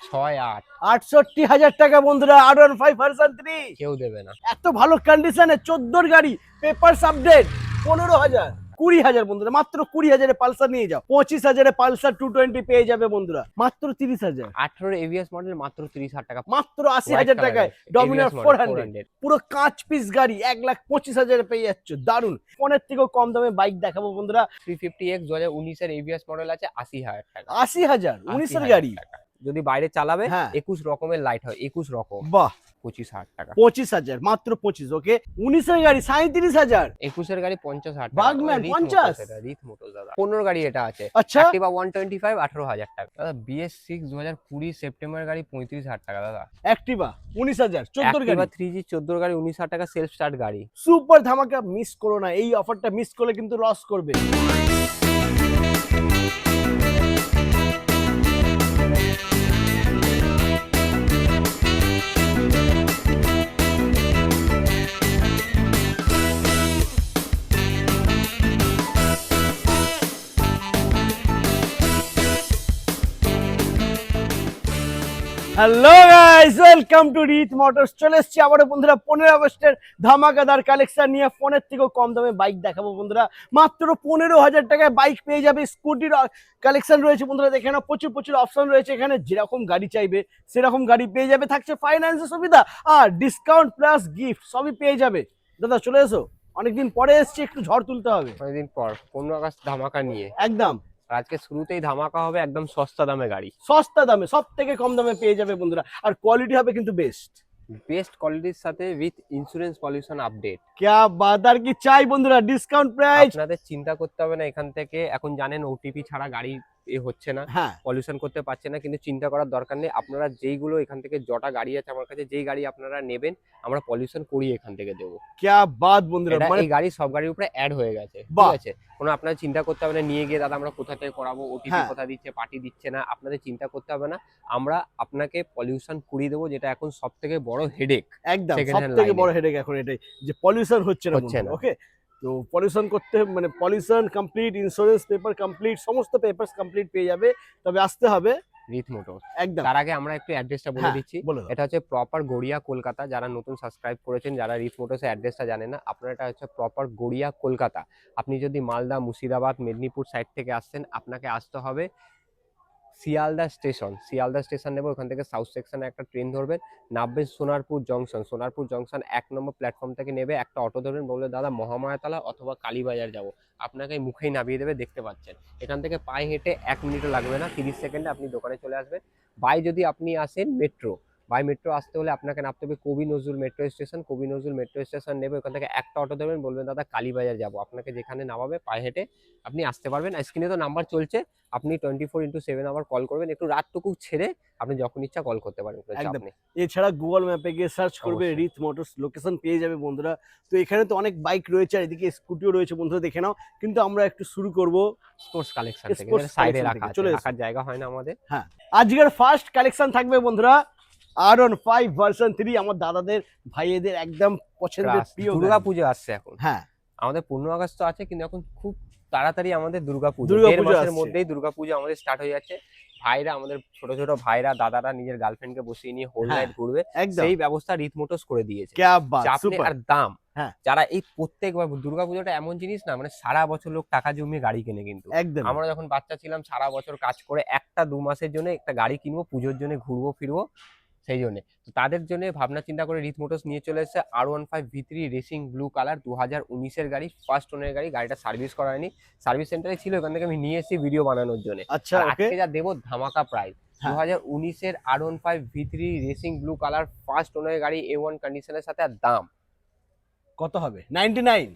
6-8 68,000 টাকা বন্ধুরা, R15 version 3 কেউ দেবে না। এত ভালো কন্ডিশনে 14 গাড়ি, পেপারস আপডেট, 15,000 20,000 বন্ধুরা, মাত্র 20,000 পালসার নিয়ে যাও। 25,000 পালসার 220 পেয়ে যাবে বন্ধুরা, মাত্র 30,000। 18 এবিএস মডেল মাত্র 30,000 টাকা। মাত্র 80,000 টাকায় ডমিনার 400, পুরো কাঁচ পিস গাড়ি 1,25,000 পেয়ে যাচ্ছ। দারুন, ফোনের থেকেও কম দামে বাইক দেখাবো বন্ধুরা। 350X 2019 এর এবিএস মডেল আছে 80,000 টাকা। 80,000 19 এর গাড়ি। যদি বাইরে চালাবে হ্যাঁ। 21 রকমের লাইট হয়, 21 রকম। বাহ, 25,000 টাকা। 25,000, মাত্র 25। ওকে, 19 এর গাড়ি 37,000। 21 এর গাড়ি 50,000 টাকা। বাগম্যান 50। রিথ মোটরস দাদা। 15 গাড়ি এটা আছে। আচ্ছা, অ্যাক্টিভা 125 18,000 টাকা দাদা। BS6 2020 সেপ্টেম্বর গাড়ি 35,000 টাকা দাদা। অ্যাক্টিভা 19,000 14 গাড়ি। অ্যাক্টিভা 3G 14 গাড়ি 19,000 টাকা, সেলফ স্টার্ট গাড়ি। সুপার ধামাকা, মিস করো না, এই অফারটা মিস করলে কিন্তু লস করবে। Hello guys, welcome to রিথ motors. চলে এসেছি আবারও বন্ধুরা 15 আগস্টের ধামাকাদার কালেকশন নিয়ে। ফোনের থেকেও কম দামে বাইক দেখাবো বন্ধুরা, মাত্র 15,000 টাকায় বাইক পেয়ে যাবে। স্কুটির কালেকশন রয়েছে বন্ধুরা, দেখে নাও, প্রচুর প্রচুর অপশন রয়েছে এখানে। যেরকম গাড়ি চাইবে সেরকম গাড়ি পেয়ে যাবে, থাকছে ফাইন্যান্সের সুবিধা আর ডিসকাউন্ট প্লাস গিফট সবই পেয়ে যাবে। দাদা চলে এসো, অনেকদিন পরে এসেছি, একটু ঝড় তুলতে হবে। অনেকদিন পর 15 আগস্ট ধামাকা নিয়ে একদম আজকে শুরুতেই ধামাকা হবে, একদম সস্তা দামে গাড়ি, সস্তা দামে, সব থেকে কম দামে পেয়ে যাবে বন্ধুরা। আর কোয়ালিটি হবে কিন্তু বেস্ট, বেস্ট কোয়ালিটির সাথে উইথ ইন্স্যুরেন্স পলিউশন আপডেট। क्या बात, আর কি চাই বন্ধুরা, ডিসকাউন্ট প্রাইস। আপনাদের চিন্তা করতে হবে না এখান থেকে। এখন জানেন ওটিপি ছাড়া গাড়ি হচ্ছে না, হ্যাঁ, পলিউশন করতে পারছে না, কিন্তু চিন্তা করার দরকার নেই। আপনারা যেইগুলো এখান থেকে, জটা গাড়ি আছে আমার কাছে, যেই গাড়ি আপনারা নেবেন আমরা পলিউশন করিয়ে এখান থেকে দেবো। क्या बात বন্ধুরা, এটা মানে এই গাড়ি সব গাড়ির উপরে অ্যাড হয়ে গেছে, বাহ। ঠিক আছে? কোনো আপনার চিন্তা করতে হবে না নিয়ে গিয়ে দাদা আমরা কোথা থেকে করাবো, ওটিপি হ্যাঁ। কোথা দিচ্ছে, পার্টি দিচ্ছে না, আপনাদের চিন্তা করতে হবে না। আমরা আপনাকে পলিউশন করিয়ে দেবো, যেটা এখন সব থেকে বড় হেডেক। একদম Second সব hand থেকে line বড় হেডেক এখন এটাই, যে পলিউশন হচ্ছে না। হচ্ছে না। ওকে, তো পলিউশন করতে মানে pollution complete, insurance paper complete, সমস্ত পেপারস কমপ্লিট পেয়ে যাবে। তবে আসতে হবে রিথ মোটর। একদম। তার আগে আমরা একটু অ্যাড্রেসটা বলে হ্যাঁ, দিচ্ছি। বলে দাও। এটা হচ্ছে প্রপার গড়িয়া কলকাতা। যারা নতুন সাবস্ক্রাইব করেছেন, যারা রিথ মোটরসের অ্যাড্রেসটা জানেন না, আপনারা, এটা হচ্ছে প্রপার গড়িয়া কলকাতা। আপনি যদি মালদা, মুর্শিদাবাদ, মেদিনীপুর সাইড থেকে আসছেন, আপনাকে আসতে হবে শিয়ালদা স্টেশন। শিয়ালদা স্টেশন নেবে, ওখান থেকে সাউথ সেকশনে একটা ট্রেন ধরবেন, নামবেন সোনারপুর জংশন। সোনারপুর জংশন 1 নম্বর প্ল্যাটফর্ম থেকে নেবে একটা অটো ধরবেন, বললে দাদা মহামায়াতলা অথবা কালীবাজার যাব, আপনাকে মুখেই নামিয়ে দেবে, দেখতে পাচ্ছেন। এখান থেকে পায়ে হেঁটে 1 মিনিটও লাগবে না, 30 সেকেন্ডে আপনি দোকানে চলে আসবেন। বাই যদি আপনি আসেন মেট্রো, বাই মেট্রো আসতে হলে আপনাকে নামতে হবে কবি নজরুল মেট্রো স্টেশন। কবি নজরুল মেট্রো স্টেশন নেবে, ওখান থেকে একটা অটো ধরবেন, বলবেন দাদা কালীবাজার যাব, আপনাকে যেখানে নামাবে পায়ে হেঁটে আপনি আসতে পারবেন। স্ক্রিনে তো নাম্বার চলছে, আপনি 24x7 আবার কল করবেন, একটু রাতটুকু ছেড়ে আপনি যখন ইচ্ছা কল করতে পারেন। একদম। এছাড়া গুগল ম্যাপে গিয়ে সার্চ করবে অবশ্যই। রিথ মোটরস, লোকেশন পেয়ে যাবে বন্ধুরা। তো এখানে তো অনেক বাইক রয়েছে, আর এদিকে স্কুটিও রয়েছে বন্ধুরা, দেখে নাও। কিন্তু আমরা একটু শুরু করব স্পোর্টস কালেকশন থেকে, স্পোর্টস সাইডে কালেকশন রাখা থেকে। আছে, চলে এসো। রাখার জায়গা হয় না আমাদের। হ্যাঁ, আজকের ফার্স্ট কালেকশন থাকবে বন্ধুরা R15 ভার্সন 3, আমার দাদাদের ভাইয়েদের একদম পছন্দের প্রিয় দুর্গা গাড়ি। পুজো আসছে এখন। হ্যাঁ, আমাদের 15 আগস্ট তো আছে, কিন্তু এখন খুব তাড়াতাড়ি আমাদের দুর্গাপুজো, দুর্গাপুজো 1.5 মাসের আসছে। মধ্যেই দুর্গাপুজো আমাদের স্টার্ট হয়ে যাচ্ছে। ভাইরা, আমাদের ছোট ছোট ভাইরা, দাদারা নিজের গার্লফ্রেন্ডকে বসিয়ে নিয়ে হোল হ্যাঁ, নাইট ঘুরবে, একদম। সেই ব্যবস্থা রিথ মোটরস করে দিয়েছে। क्या बात, চাপ নেই, সুপার। আর দাম। হ্যাঁ। যারা এই প্রত্যেকবার দুর্গাপুজোটা এমন জিনিস না, মানে সারা বছর লোক টাকা জমিয়ে গাড়ি কেনে, কিন্তু একদম আমরা যখন বাচ্চা ছিলাম সারা বছর কাজ করে 1-2 মাসের জন্য একটা গাড়ি কিনবো, পুজোর জন্য ঘুরবো ফিরবো, সেই জন্য। তো তাদের জন্য ভাবনা চিন্তা করে রিথ মোটরস নিয়ে চলে এসেছে R15 V3 racing blue colour, 2019 এর গাড়ি, ফার্স্ট ওনের গাড়ি। গাড়িটা সার্ভিস করা হয়নি, সার্ভিস সেন্টারে ছিল, ওখান থেকে আমি নিয়ে এসেছি ভিডিও বানানোর জন্য। আচ্ছা, আর ওকে। আজকে যা দেবো ধামাকা প্রাইস, হ্যাঁ। 2019 এর R15 V3 racing blue colour, first ওনের গাড়ি, A1 কন্ডিশনের সাথে। আর দাম কত হবে? 99।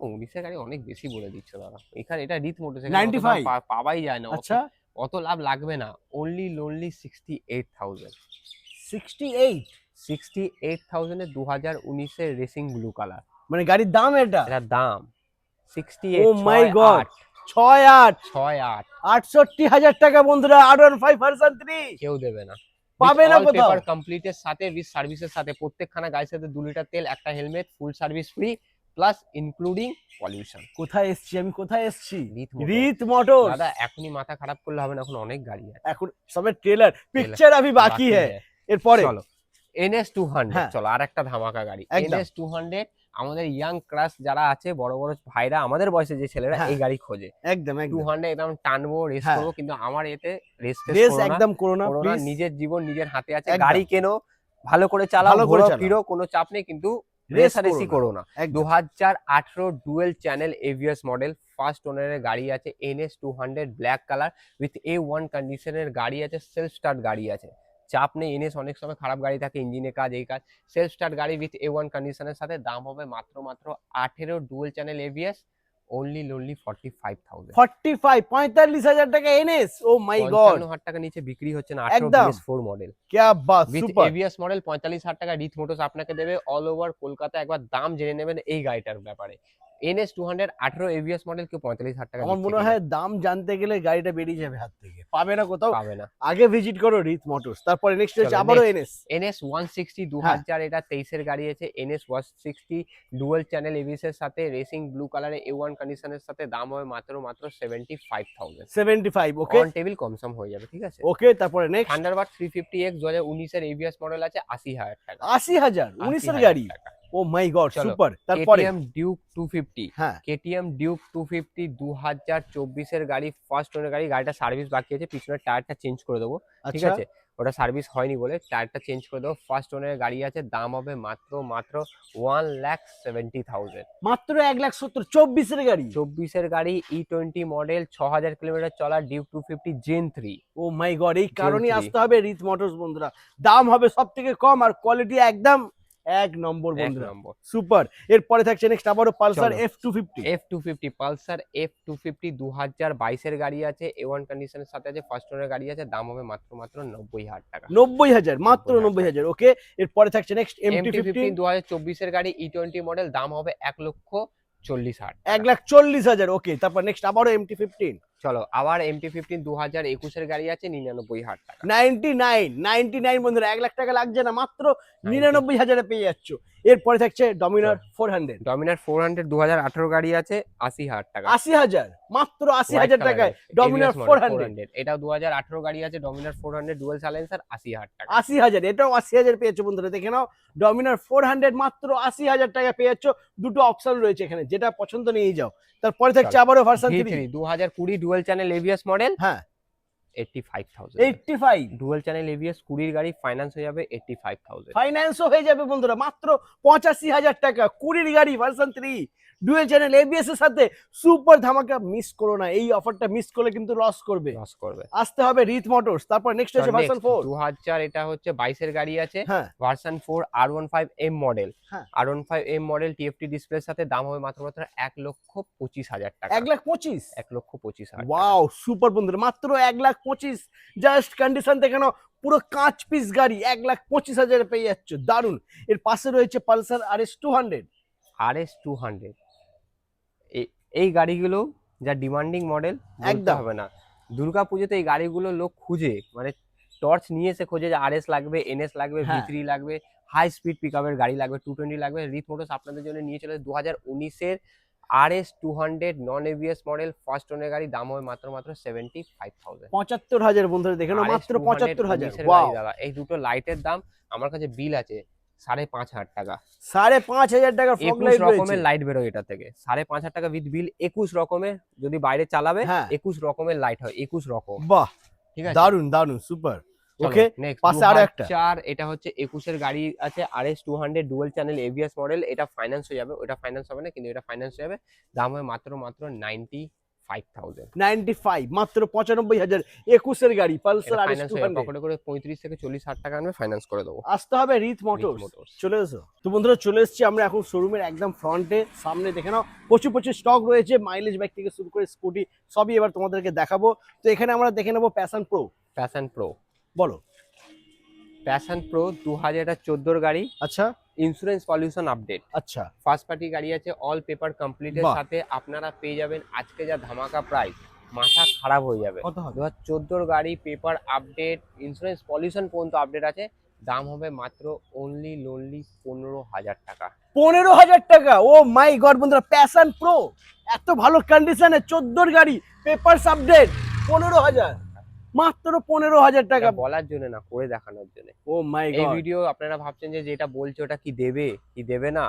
19 এর গাড়ি অনেক বেশি বলে দিচ্ছ দাদা। এখানে এটা রিথ মোটরস, 95? পাওয়াই যায় না। আচ্ছা, অত লাভ লাগবে না, অনলি 68,000। 68? 68,000 এ 2019 এর রেসিং ব্লু কালার, মানে গাড়ির দাম এটা? এটার দাম 68। ও মাই গড, 68 68 68,000 টাকা বন্ধুরা, R15 ভার্সন 3 কেউ দেবে না, পাবে না কোথাও। পেপার কমপ্লিটের সাথে, উইথ সার্ভিসের সাথে, প্রত্যেকখানা গাড়ির সাথে 2 লিটার তেল, একটা হেলমেট, ফুল service free, plus including pollution. কোথায় এসছি আমি, কোথায় এসছি? রিত মোটর। রিত মোটরস। দাদা এখনই মাথা খারাপ করলে হবে না, এখন অনেক গাড়ি আছে। এখন সবে ট্রেলার, পিকচার अभी বাকি হ্যায়। এরপরে চলো NS 200, হ্যাঁ। চলো আর একটা ধামাকা গাড়ি একদম। NS 200। আমাদের ইয়াং ক্রাশ যারা আছে, বড় বড় ভাইরা, আমাদের বয়সে যে ছেলেরা হ্যাঁ। এই গাড়ি খোঁজে, একদম একদম 200 একদম টানবো, রেস হ্যাঁ। করবো, কিন্তু আমার এতে রেস রেস একদম করো না করোনা, প্লিজ। নিজের জীবন নিজের হাতে আছে। একদম। গাড়ি কেনো, ভালো করে চালাও, ভালো করে ঘোরো চালাও। ফিরো, কোনো চাপ নেই, কিন্তু রেস রেসারেসি করো না। একদম। 2018 dual channel ABS model, first ওনারের গাড়ি আছে, NS 200 black colour with A1 কন্ডিশনের গাড়ি আছে, সেলফ স্টার্ট গাড়ি আছে, চাপ নেই। NS অনেক সময় খারাপ গাড়ি থাকে, ইঞ্জিনের কাজ এই কাজ, সেলফ স্টার্ট গাড়ি উইথ A1 কন্ডিশনের সাথে। দাম হবে মাত্র 18 ডুয়েল চ্যানেল এভিএস, only 45,000। 45 45,000 টাকা এনএস। ও মাই গড, 55,000 টাকা নিচে বিক্রি হচ্ছে না। 18 একদম। BS4 মডেল क्या बात, উইথ সুপার। এভিএস মডেল 45,000 টাকা রিথ মোটরস আপনাকে দেবে। অল ওভার কলকাতা একবার দাম জেনে নেবেন এই গাড়িটার ব্যাপারে। NS 200 18 এভিএস মডেল কেউ 45,000 টাকা আমার দিচ্ছে মনে কিনা? হয় দাম জানতে গেলে গাড়িটা বেরিয়ে যাবে হাত থেকে, পাবে না কোথাও। পাবে না। আগে ভিজিট করো রিত মোটরস, তারপরে নেক্সট হচ্ছে চলো, আবারও next। এনএস। NS 160 2000, এটা 23 এর গাড়ি আছে। NS 160 ডুয়াল চ্যানেল এবিএস এর সাথে, রেসিং ব্লু কালারে A1 কন্ডিশনের সাথে। দাম হবে মাত্র 75,000। 75। ওকে অন টেবিল কমসম হয়ে যাবে, ঠিক আছে। ওকে, তারপরে নেক্সট থান্ডারবার্ড 350X 2019 এর এবিএস মডেল আছে, 80,000 টাকা। 80,000 19 এর 80,000 গাড়ি। টাকা। ও মাই গড, চলো, সুপার। তারপরে KTM ডিউক 250। হ্যাঁ KTM ডিউক 250 2024 এর গাড়ি, ফার্স্ট ওনার গাড়ি। গাড়িটা সার্ভিস বাকি আছে, পিছনের টায়ারটা চেঞ্জ করে দেবো, ঠিক আচ্ছা। আছে। ওটা সার্ভিস হয়নি বলে টায়ারটা চেঞ্জ করে দেবো। ফার্স্ট ওনার গাড়ি আছে, দাম হবে মাত্র 1,70,000। মাত্র 1,70,000 24 এর গাড়ি। 24 এর গাড়ি, E20 মডেল, 6,000 কিলোমিটার চলা, ডিউক 250 জেন 3। ও মাই গড, এই কারণেই 3 আসতে হবে রিত মোটরস বন্ধুরা। দাম হবে সব থেকে কম আর কোয়ালিটি একদম এক নম্বর এক বন্ধুরা, নম্বর। সুপার। এরপরে থাকছে নেক্সট আবারও পালসার চলো। F250। F250 পালসার F250 2022 এর গাড়ি আছে, A1 কন্ডিশনের সাথে আছে, ফার্স্ট ওনার গাড়ি আছে। দাম হবে মাত্র 90,000 টাকা। 90,000, মাত্র 90,000 90,000। ওকে, এরপরে থাকছে নেক্সট MT-15 MT-15 2024 এর গাড়ি, E20 মডেল, দাম হবে 1,40,000 টাকা। 1,40,000। ওকে, তারপর নেক্সট আবারও MT-15 চলো, আবার MT-15 2021 এর গাড়ি আছে, 99,000 টাকা। 99 বন্ধুরা, 1,00,000 টাকা লাগছে না, মাত্র 99,000 পেয়ে যাচ্ছ। এরপরে থাকছে ডমিনার 400। ডমিনার 400 2018 গাড়ি আছে, 80,000 টাকা। 80,000, মাত্র 80,000 টাকায় ডমিনার 400। এটাও 2018 গাড়ি আছে, ডমিনার 400 ডুয়াল সাইলেন্সার, 80,000 টাকা। 80,000, এটাও 80,000 পেয়েছো বন্ধুরা, দেখে নাও। ডমিনার 400 মাত্র 80,000 টাকা পেয়ে যাচ্ছ। দুটো অপশন রয়েছে এখানে, যেটা পছন্দ নিয়ে যাও। তারপরে থাকছে আবারও version 3। V3 2020 dual channel ABS model, হ্যাঁ 85,000। 85। ডুয়াল চ্যানেল এবিএস 20 গাড়ি, ফাইন্যান্স হয়ে যাবে 85,000। ফাইন্যান্সও হয়ে যাবে বন্ধুরা, মাত্র 85,000 টাকা। 20 গাড়ি ভার্সন 3 ডুয়েল চ্যানেল এবিএস এর সাথে, সুপার ধামাকা। মিস করো না, এই অফারটা মিস করলে কিন্তু লস করবে। লস করবে। আসতে হবে রিত মোটরস। তারপর নেক্সট হচ্ছে ভার্সন 4। 2000, এটা হচ্ছে 22 এর গাড়ি আছে, হ্যাঁ ভার্সন 4 R15M মডেল। হ্যাঁ। R15M মডেল TFT ডিসপ্লের সাথে। দাম হবে মাত্র 1,25,000 টাকা। 1,25,000। 1,25,000। ওয়াও, সুপার বন্ধুরা, মাত্র 1,25,000। জাস্ট কন্ডিশন দেখে নাও, পুরো কাঁচ পিস গাড়ি 1,25,000 পেয়ে যাচ্ছ, দারুন। এর পাশে রয়েছে পালসার RS 200। RS 200, এই গাড়িগুলো যা ডিমান্ডিং মডেল, বলতে একদম। হবে না। দুর্গাপুজোতে এই গাড়িগুলো লোক খুঁজে, মানে টর্চ নিয়ে এসে খোঁজে যে RS লাগবে, NS লাগবে, হ্যাঁ। V3 লাগবে, হাই স্পিড পিকআপের গাড়ি লাগবে, 220 লাগবে। রিথ মোটরস আপনাদের জন্য নিয়ে চলে 2019 এর RS 200 non ABS model, first owner গাড়ি। দাম হবে মাত্র 75,000। 75,000 বন্ধুরা, দেখে নাও, RS মাত্র 75,000। 19 এর ওয়াও, গাড়ি দাদা। এই দুটো লাইটের দাম, আমার কাছে বিল আছে 5,500 টাকা। 5,500 টাকা ফগ 21 লাইট রয়েছে। রকমের লাইট বেরোয় এটা থেকে। 5,500 টাকা উইথ বিল, 21 রকমের। যদি বাইরে চালাবে, হ্যাঁ। 21 রকমের লাইট হয়, 21 রকম, বাহ, ঠিক আছে। দারুন দারুন, সুপার। চলো, ওকে, next, পাশে আরো একটা। 2004, এটা হচ্ছে 21 এর গাড়ি আছে, RS 200 dual channel ABS model. এটা ফাইন্যান্স হয়ে যাবে, ওটা ফাইন্যান্স হবে না, কিন্তু এটা ফাইন্যান্স হয়ে যাবে। দাম হবে মাত্র 95,000। 95, মাত্র 95,000। 21 এর গাড়ি পালসার RS ফাইন্যান্স হয়ে যাবে, 200। পকেটে করে 35 থেকে 40,000 টাকা আনবে, ফাইন্যান্স করে দেবো। আসতে হবে রিত মোটরস। মোটরস। চলে এসো তো বন্ধুরা, চলে এসেছি আমরা এখন শোরুমের একদম ফ্রন্টে। সামনে দেখে নাও, প্রচুর প্রচুর স্টক রয়েছে, মাইলেজ বাইক থেকে শুরু করে স্কুটি সবই এবার তোমাদেরকে দেখাবো। তো এখানে আমরা দেখে নেবো প্যাশন প্রো। প্যাশন প্রো, বলো। প্যাশন প্রো 2014 গাড়ি, আচ্ছা ইন্স্যুরেন্স পলিউশন আপডেট, আচ্ছা, ফার্স্ট পার্টি গাড়ি আছে, অল পেপার কমপ্লিটের বাহ। সাথে। আপনারা পেয়ে যাবেন আজকে যা ধামাকা প্রাইস, মাথা খারাপ হয়ে যাবে। কত হবে? 2014 গাড়ি, পেপার আপডেট, ইন্স্যুরেন্স পলিউশন পর্যন্ত আপডেট আছে। দাম হবে মাত্র অনলি 15,000 টাকা। 15,000 টাকা। ও মাই গড বন্ধুরা, প্যাশন প্রো এত ভালো কন্ডিশনে 14 গাড়ি, পেপারস আপডেট, 15,000, মাত্র 15,000 টাকা। এটা বলার জন্য না, করে দেখানোর জন্য। ও মাই এই গড। ভিডিও আপনারা ভাবছেন যে যেটা বলছে ওটা কি দেবে কি দেবে না,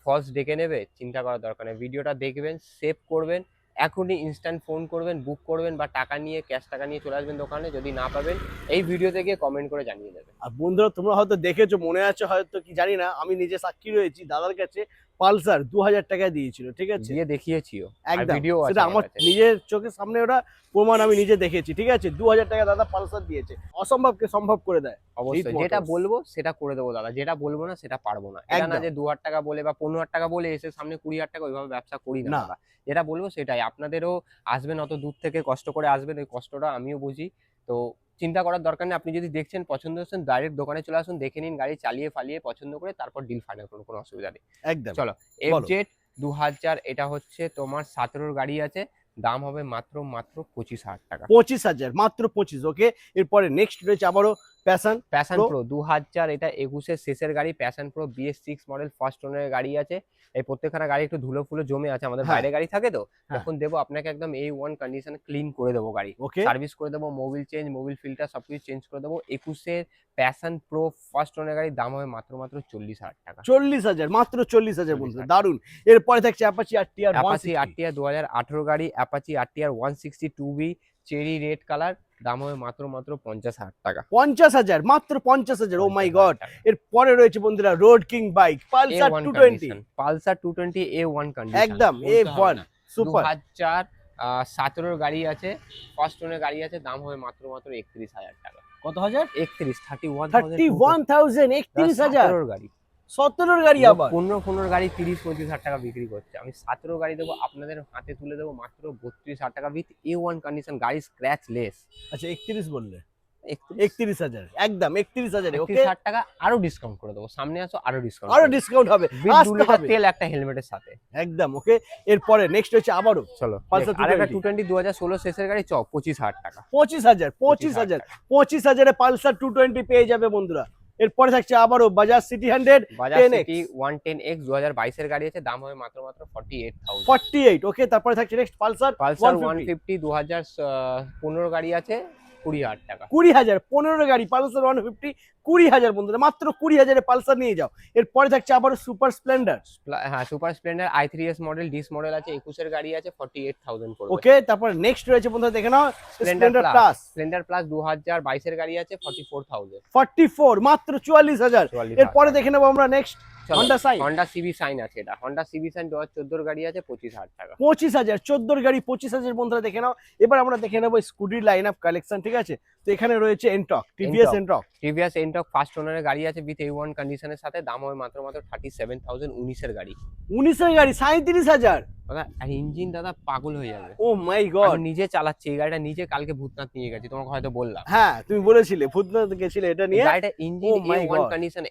ফলস ডেকে নেবে, চিন্তা করার দরকার নেই। ভিডিওটা দেখবেন, সেভ করবেন, এখনই ইনস্ট্যান্ট ফোন করবেন, বুক করবেন, বা টাকা নিয়ে ক্যাশ টাকা নিয়ে চলে আসবেন দোকানে। যদি না পাবেন এই ভিডিও থেকে কমেন্ট করে জানিয়ে দেবেন। আর বন্ধুরা তোমরা হয়তো দেখেছো, মনে আছে হয়তো কি জানি না, আমি নিজে সাক্ষী রয়েছি, দাদার কাছে পালসার 2,000 টাকা দিয়েছিল, ঠিক আছে? দিয়ে দেখিয়েছিও, আর একদম, ভিডিও আছে সেটা আমার কাছে। নিজের চোখের সামনে, ওটা প্রমাণ আমি নিজে দেখেছি, ঠিক আছে? 2,000 টাকা দাদা পালসার দিয়েছে, অসম্ভবকে সম্ভব করে দেয়। অবশ্যই Motors। যেটা বলবো সেটা করে দেবো দাদা, যেটা বলবো না সেটা পারবো না। এটা না একদম। যে 2,000 টাকা বলে বা 15,000 টাকা বলে এসে সামনে 20,000 টাকা, ওইভাবে ব্যবসা করি না না। দাদা। যেটা বলবো সেটাই। আপনাদেরও আসবেন, অত দূর থেকে কষ্ট করে আসবেন, ওই কষ্টটা আমিও বুঝি। তো চিন্তা করার দরকার নেই। আপনি যদি দেখছেন, পছন্দ হচ্ছেন, ডাইরেক্ট দোকানে চলে আসুন, দেখে নিন গাড়ি, চালিয়ে ফালিয়ে পছন্দ করে তারপর ডিল ফাইনাল করুন, কোনো অসুবিধা নেই। একদম। চলো, বলো। FZ 2000, এটা হচ্ছে তোমার 17 গাড়ি আছে, দাম হবে মাত্র 25,000 টাকা। 25,000, মাত্র 25। ওকে, এরপরে নেক্সট রয়েছে আবারও প্যাশন প্যাশন Pro। প্রো 2000, এটা 21-এর শেষের গাড়ি। Passion Pro BS6 model, first ওনারের গাড়ি আছে। এই প্রত্যেকখানা গাড়ি একটু ধুলো ফুলো জমে আছে, আমাদের হ্যাঁ। বাইরে গাড়ি থাকে তো, হ্যাঁ। তখন দেবো আপনাকে একদম A1 কন্ডিশনে ক্লিন করে দেবো গাড়ি, ওকে, সার্ভিস করে দেবো, মোবিল চেঞ্জ, মোবিল ফিল্টার সবকিছু চেঞ্জ করে দেবো। 21-এর প্যাশন প্রো ফার্স্ট ওনারের গাড়ির দাম হবে মাত্র 40,000 টাকা। 40,000, মাত্র 40,000 বন্ধু, 40,000 দারুন। এরপরে থাকছে অ্যাপাচি RTR অ্যাপাচি 160। RTR 2018 গাড়ি, Apache RTR 160 2B, cherry red colour, দাম হবে মাত্র 50,000 টাকা। 50,000, মাত্র 50,000। ও মাই 50,000 গড। টাকা। এরপরে রয়েছে বন্ধুরা road king bike, Pulsar A1 220। Condition, Pulsar 220 A1 condition, একদম A1 সুপার। 2017 গাড়ি আছে, ফার্স্ট ওনের গাড়ি আছে, দাম হবে মাত্র 31,000 টাকা। কত হাজার? 31 31,000, 17 গাড়ি। 17 গাড়ি আবার। 15 গাড়ি 30-35,000 টাকা বিক্রি করছে, আমি 17 গাড়ি দেবো আপনাদের হাতে, তুলে দেবো মাত্র 32,000 টাকা উইথ A1 কন্ডিশন, গাড়ি স্ক্র্যাচ লেস। আচ্ছা 31 বললে, 31,000 31,000, একদম 31,000। ওকে, 31,000 টাকা আরো ডিসকাউন্ট করে দেবো, সামনে আসো আরো ডিসকাউন্ট, আরো ডিসকাউন্ট হবে, উইথ 2 আসতে লিটার হবে। তেল, একটা হেলমেটের সাথে। একদম ওকে। এরপরে নেক্সট হচ্ছে আবারও চলো, পালসার আরেকটা 220। 2016 শেষের গাড়ি, 25,000 টাকা। 25,000, 25,000, 25,000 এ পালসার 220 পেয়ে যাবে বন্ধুরা। এরপরে থাকছে আবারও Bajaj city 100 Bajaj 10X। City 110X 2022 এর গাড়ি আছে, দাম হবে মাত্র 48,000। 48। ওকে, তারপরে থাকছে নেক্সট পালসার পালসার 150। 150 2015 গাড়ি আছে, 20,000 টাকা। 20,000, 15 গাড়ি পালসার 150, 20,000 বন্ধুরা, মাত্র 20,000 এ পালসার নিয়ে যাও। এরপরে থাকছে আবারও সুপার স্প্লেন্ডার। হ্যাঁ, super Splendor i3s model, dish model আছে, 21 এর গাড়ি আছে, 48,000 পড়বে। ওকে, তারপরে নেক্সট রয়েছে বন্ধুরা, দেখে নাও স্প্লেন্ডার প্লাস। স্প্লেন্ডার প্লাস 2022 এর গাড়ি আছে, 44,000। 44, মাত্র 44,000। 44,000 এরপরে দেখে নেবো আমরা next Honda Shine। Honda CB Shine আছে, এটা হন্ডা সিবি সাইন 2014 গাড়ি আছে, 25,000 টাকা। 25,000, 14 গাড়ি 25,000 বন্ধুরা, দেখে নাও। এবার আমরা দেখে নেবো স্কুটির লাইন আপ কালেকশন, ঠিক আছে? তো এখানে রয়েছে Ntorq, TVS Ntorq. TVS Ntorq first ওনারের গাড়ি আছে উইথ A1 কন্ডিশনের সাথে, দাম হবে মাত্র 37,000। 19 এর গাড়ি 19 এর গাড়ি 37,000। দাদা, আর ইঞ্জিন দাদা পাগল হয়ে যাবে। ও মাই গড। আমি নিজে চালাচ্ছি এই গাড়িটা, নিজে কালকে ভূতনাথ নিয়ে গেছি, তোমাকে হয়তো বললাম। হ্যাঁ, তুমি বলেছিলে ভূতনাথ গেছিলে এটা এই নিয়ে। গাড়িটা engine Oh my A1 God। Condition,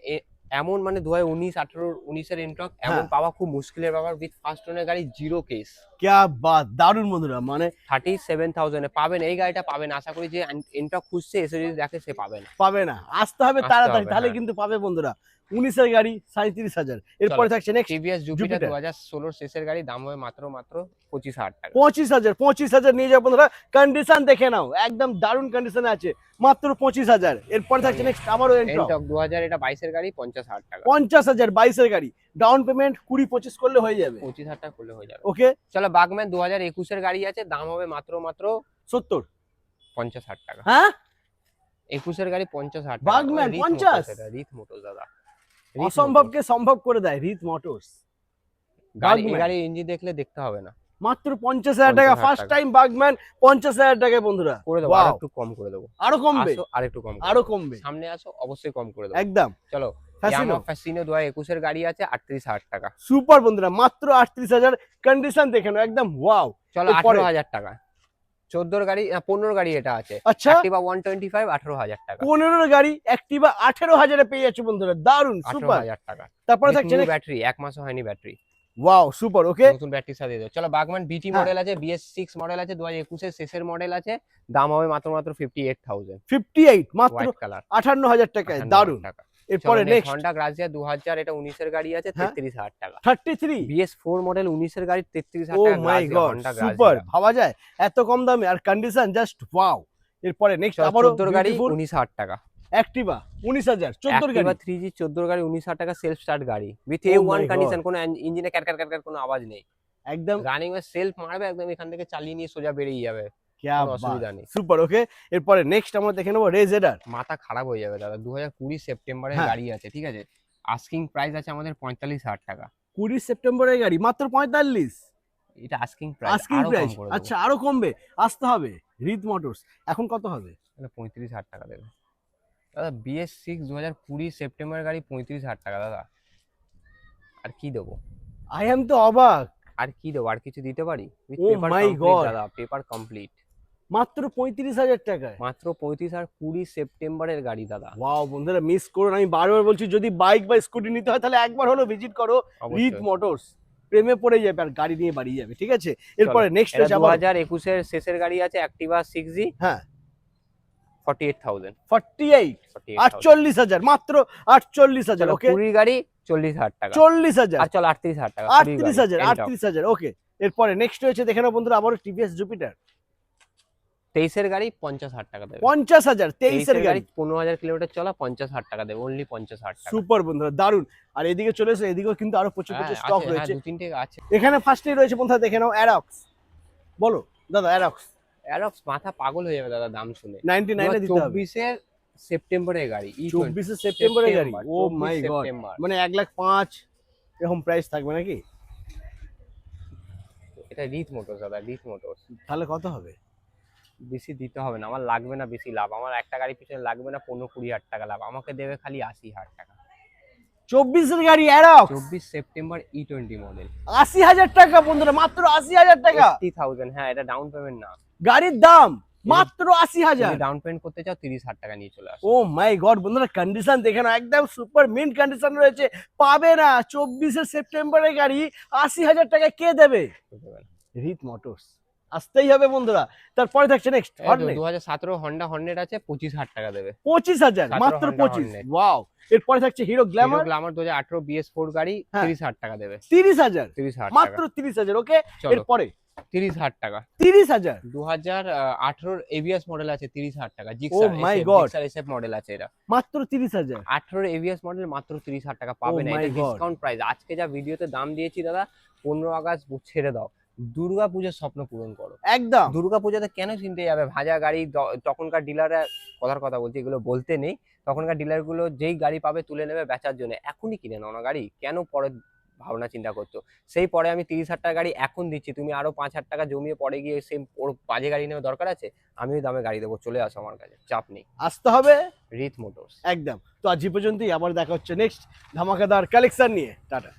এমন মানে 2019 18 19 এর এনটক এমন হ্যাঁ। পাওয়া খুব মুশকিলের ব্যাপার, উইথ ফার্স্ট ওনার গাড়ি, জিরো কেস। ক্যা বাত, দারুণ বন্ধুরা, মানে 37,000 এ পাবেন এই গাড়িটা, পাবেন। আশা করি যে এনটক খুঁজছে, এসে যদি দেখে সে পাবে না। পাবে না, আসতে হবে আসতে তাড়াতাড়ি, হবে, তাহলে হ্যাঁ। কিন্তু পাবে বন্ধুরা। 19 এর গাড়ি 37,000। এরপরে থাকছে নেক্সট টিভিএস জুপিটার Jupiter। 2016 শেষের গাড়ি, দাম হবে মাত্র 25,000 টাকা। 25,000, 25,000 নিয়ে যাও বন্ধুরা। কন্ডিশন দেখে নাও, একদম দারুণ কন্ডিশনে আছে, মাত্র 25,000। এরপরে থাকছে নেক্সট আবারও এনটক এনটক 2000, এটা 22 এর গাড়ি, 50,000 টাকা। 50,000, 22 এর গাড়ি, ডাউন পেমেন্ট 20-25 করলে হয়ে যাবে। 25,000 টাকা করলে হয়ে যাবে। ওকে, চলো, বাগম্যান 2021 এর গাড়ি আছে, দাম হবে মাত্র 70। 50,000 টাকা। হ্যাঁ, 21 এর গাড়ি 50,000 টাকা। বাগম্যান 50? রিথ মোটরস দাদা, অসম্ভবকে সম্ভব করে দেয় রিথ মোটরস। গাড়ি, এই বাগম্যান। গাড়ি ইঞ্জিন দেখলে দেখতে হবে না, মাত্র 50,000 টাকা, 50,000 ফার্স্ট টাকা। টাইম বাগম্যান 50,000 টাকায় বন্ধুরা। করে দেবো, Wow। আর একটু কম করে দেবো। আরো কমবে, আসো, আর একটু কম করে আরো দেবো। কমবে, সামনে আসো, অবশ্যই কম করে দেবো। একদম। চলো, ফ্যাসিনো, ইয়ামাহা ফ্যাসিনো 2021 এর গাড়ি আছে, 38,000 টাকা। সুপার বন্ধুরা, মাত্র 38,000। কন্ডিশন দেখে নাও, একদম ওয়াও। চলো, এরপরে? 18,000 টাকা। 14 গাড়ি, 15 গাড়ি এটা আছে, আচ্ছা, অ্যাক্টিভা 125, 18,000 টাকা। 15 গাড়ি অ্যাক্টিভা 18,000 এ পেয়ে যাচ্ছে বন্ধুরা, দারুন সুপার। 18,000 টাকা। তারপরে থাকছে ব্যাটারি, এক মাসও হয়নি ব্যাটারি, ওয়াও সুপার। ওকে, নতুন ব্যাটারির সাথে দেবো। চলো, বাগম্যান বিটি হ্যাঁ। মডেল আছে, BS6 মডেল আছে, 2021 এর শেষের মডেল আছে, দাম হবে মাত্র 58,000। 58, মাত্র হোয়াইট কালার, 58,000 টাকায়, দারুন। টাকা। এরপরে নেক্সট হন্ডা গ্রাজিয়া 2000, এটা 19 এর গাড়ি আছে, হ্যাঁ। 33,000 টাকা। 33। BS4 মডেল 19 এর গাড়ি, 33,000 ও টাকা মাই গ্রাজিয়া, গড, হন্ডা সুপার, গ্রাজিয়া। ভাবা যায় এত কম দামে আর কন্ডিশন জাস্ট ওয়াও। এরপরে নেক্সট চলো, আবারও 14 গাড়ি বিউটিফুল 19,000 টাকা। অ্যাক্টিভা 19,000, 14 গাড়ি। অ্যাক্টিভা 3G 14 গাড়ি 19,000 টাকা, সেলফ স্টার্ট গাড়ি with Oh A1 my condition, God. কোনো ইঞ্জিনে ক্যাট ক্যাট ক্যাট কোনো আওয়াজ নেই। একদম রানিং এ সেলফ মারবে একদম, এখান থেকে চালিয়ে নিয়ে সোজা বেরিয়ে যাবে, ক্যা কোনো বাত, অসুবিধা নেই। সুপার। ওকে, এরপরে নেক্সট আমরা দেখে নেবো রেজ এডার। মাথা খারাপ হয়ে যাবে দাদা। 2020 সেপ্টেম্বরের হ্যাঁ। গাড়ি আছে, ঠিক আছে। আস্কিং প্রাইস আছে আমাদের 45,000 টাকা। 20 সেপ্টেম্বরের গাড়ি মাত্র 45। এটা আস্কিং প্রাইস, আস্কিং আরো প্রাইস, কম করে আচ্ছা আরো কমবে, আসতে হবে রিত মোটরস। এখন কত হবে? দেবো, 35,000 টাকা দেবে দাদা। BS6 2020 সেপ্টেম্বরের গাড়ি 35,000 টাকা দাদা। আর কি দেবো? আই এম তো অবাক। আর কি দেবো? আর কিছু দিতে পারি? With Oh paper my complete God. দাদা, পেপার কমপ্লিট। মাত্র 35,000 টাকায়। মাত্র 35 আর 20 সেপ্টেম্বরের গাড়ি দাদা। ওয়াও বন্ধুরা, মিস করুন। আমি বারবার বলছি, যদি বাইক বা স্কুটি নিতে হয় তাহলে একবার হলো ভিজিট করো রিত অবশ্যই। মোটরস। প্রেমে পড়ে যাবে আর গাড়ি নিয়ে বাড়ি যাবে, ঠিক আছে। এরপরে নেক্সট এটা হচ্ছে আবার 2021 এর শেষের গাড়ি আছে, অ্যাক্টিভা 6G, হ্যাঁ 48,000। 48, 48,000, মাত্র 48,000। ওকে, 20 গাড়ি 40,000 টাকা। 40,000, আর চল 38,000 টাকা। 38,000, 38,000। ওকে, এরপরে নেক্সট হয়েছে দেখে নাও বন্ধুরা আবারও টিভিএস জুপিটার। 23 এর গাড়ি 50,000 টাকা দেবে। 50,000, 23 এর গাড়ি। 15,000 কিলোমিটার চলা, 50,000 টাকা দেবে, অনলি 50,000 টাকা। সুপার বন্ধুরা, দারুন। আর এদিকে চলে এসো, এদিকেও কিন্তু আরো প্রচুর প্রচুর স্টক হ্যাঁ, রয়েছে। দু তিনটে আছে। এখানে ফার্স্টেই রয়েছে বন্ধুরা দেখে নাও অ্যারক্স। বলো দাদা, অ্যারক্স অ্যারক্স মাথা পাগল হয়ে যাবে দাদা দাম শুনে। 99 এ দিতে হবে। 24 এর সেপ্টেম্বরের গাড়ি, 24 সেপ্টেম্বরের গাড়ি। ও মাই গড, সেপ্টেম্বর। মানে 1,05,000 এরকম প্রাইস থাকবে নাকি? এটা রিত মোটরস দাদা, রিত মোটরস। তাহলে কত হবে? বেশি দিতে হবে না, আমার লাগবে না বেশি লাভ। আমার একটা গাড়ি পিছনে লাগবে না 15-20 হাজার টাকা লাভ, আমাকে দেবে খালি 80,000 টাকা। 24 এর গাড়ি অ্যারক্স, 24 সেপ্টেম্বর E20 মডেল, 80,000 টাকা বন্ধুরা, মাত্র 80,000 টাকা 80,000। হ্যাঁ, এটা ডাউন পেমেন্ট না, গাড়ির দাম মাত্র 80,000। যদি ডাউন পেমেন্ট করতে চাও 30,000 টাকা নিয়ে চলে আসো। ও মাই গড বন্ধুরা, কন্ডিশন দেখে না, একদম সুপার মিন্ট কন্ডিশন রয়েছে। পাবে না 24 সেপ্টেম্বরের গাড়ি 80,000 টাকা কে দেবে? রিত মোটরস, আসতেই হবে বন্ধুরা। তারপরে থাকছে নেক্সট 2017 হন্ডা হর্নেট আছে, 25,000 টাকা দেবে। 25,000, 17 মাত্র Honda 25। Hornet। ওয়াও। এরপরে থাকছে হিরো গ্ল্যামার, গ্ল্যামার 2018 BS4 গাড়ি, হ্যাঁ। 30,000 টাকা দেবে। 30,000, 30,000 মাত্র টাকা। 30,000। ওকে, চলো, এরপরে 30,000 টাকা। 30,000, 2018 ABS মডেল আছে, 30,000 টাকা। Gixxer my God. Gixxer SF model আছে এটা, মাত্র 30,000। 18 ABS মডেল, মাত্র 30,000 টাকা পাবে না। my এটা God. Discount price. আজকে যা ভিডিওতে দাম দিয়েছি দাদা, 15 আগস্ট ছেড়ে দাও, দুর্গা পূজার স্বপ্ন পূরণ করো। একদম দুর্গা পূজাতে কেন চিনতে যাবে ভাজা গাড়ি? তখনকার ডিলাররা, কথার কথা বলছি, এগুলো বলতে নেই, তখনকার ডিলারগুলো যেই গাড়ি পাবে তুলে নেবে বেচার জন্য। এখনই কিনে নাও না গাড়ি, কেন পরে ভাবনা চিন্তা করছো? সেই পরে আমি 30,000 টাকা গাড়ি এখন দিচ্ছি, তুমি আরো 5,000 টাকা জমিয়ে পরে গিয়ে সেই ওর বাজে গাড়ি নেওয়ার দরকার আছে? আমি ওই দামে গাড়ি দেবো, চলে আসো আমার কাছে, চাপ নেই। আসতে হবে রিত মোটরস। একদম। তো আজ এই পর্যন্তই, আবার দেখা হচ্ছে নেক্সট ধামাকাদার কালেকশন নিয়ে। টাটা।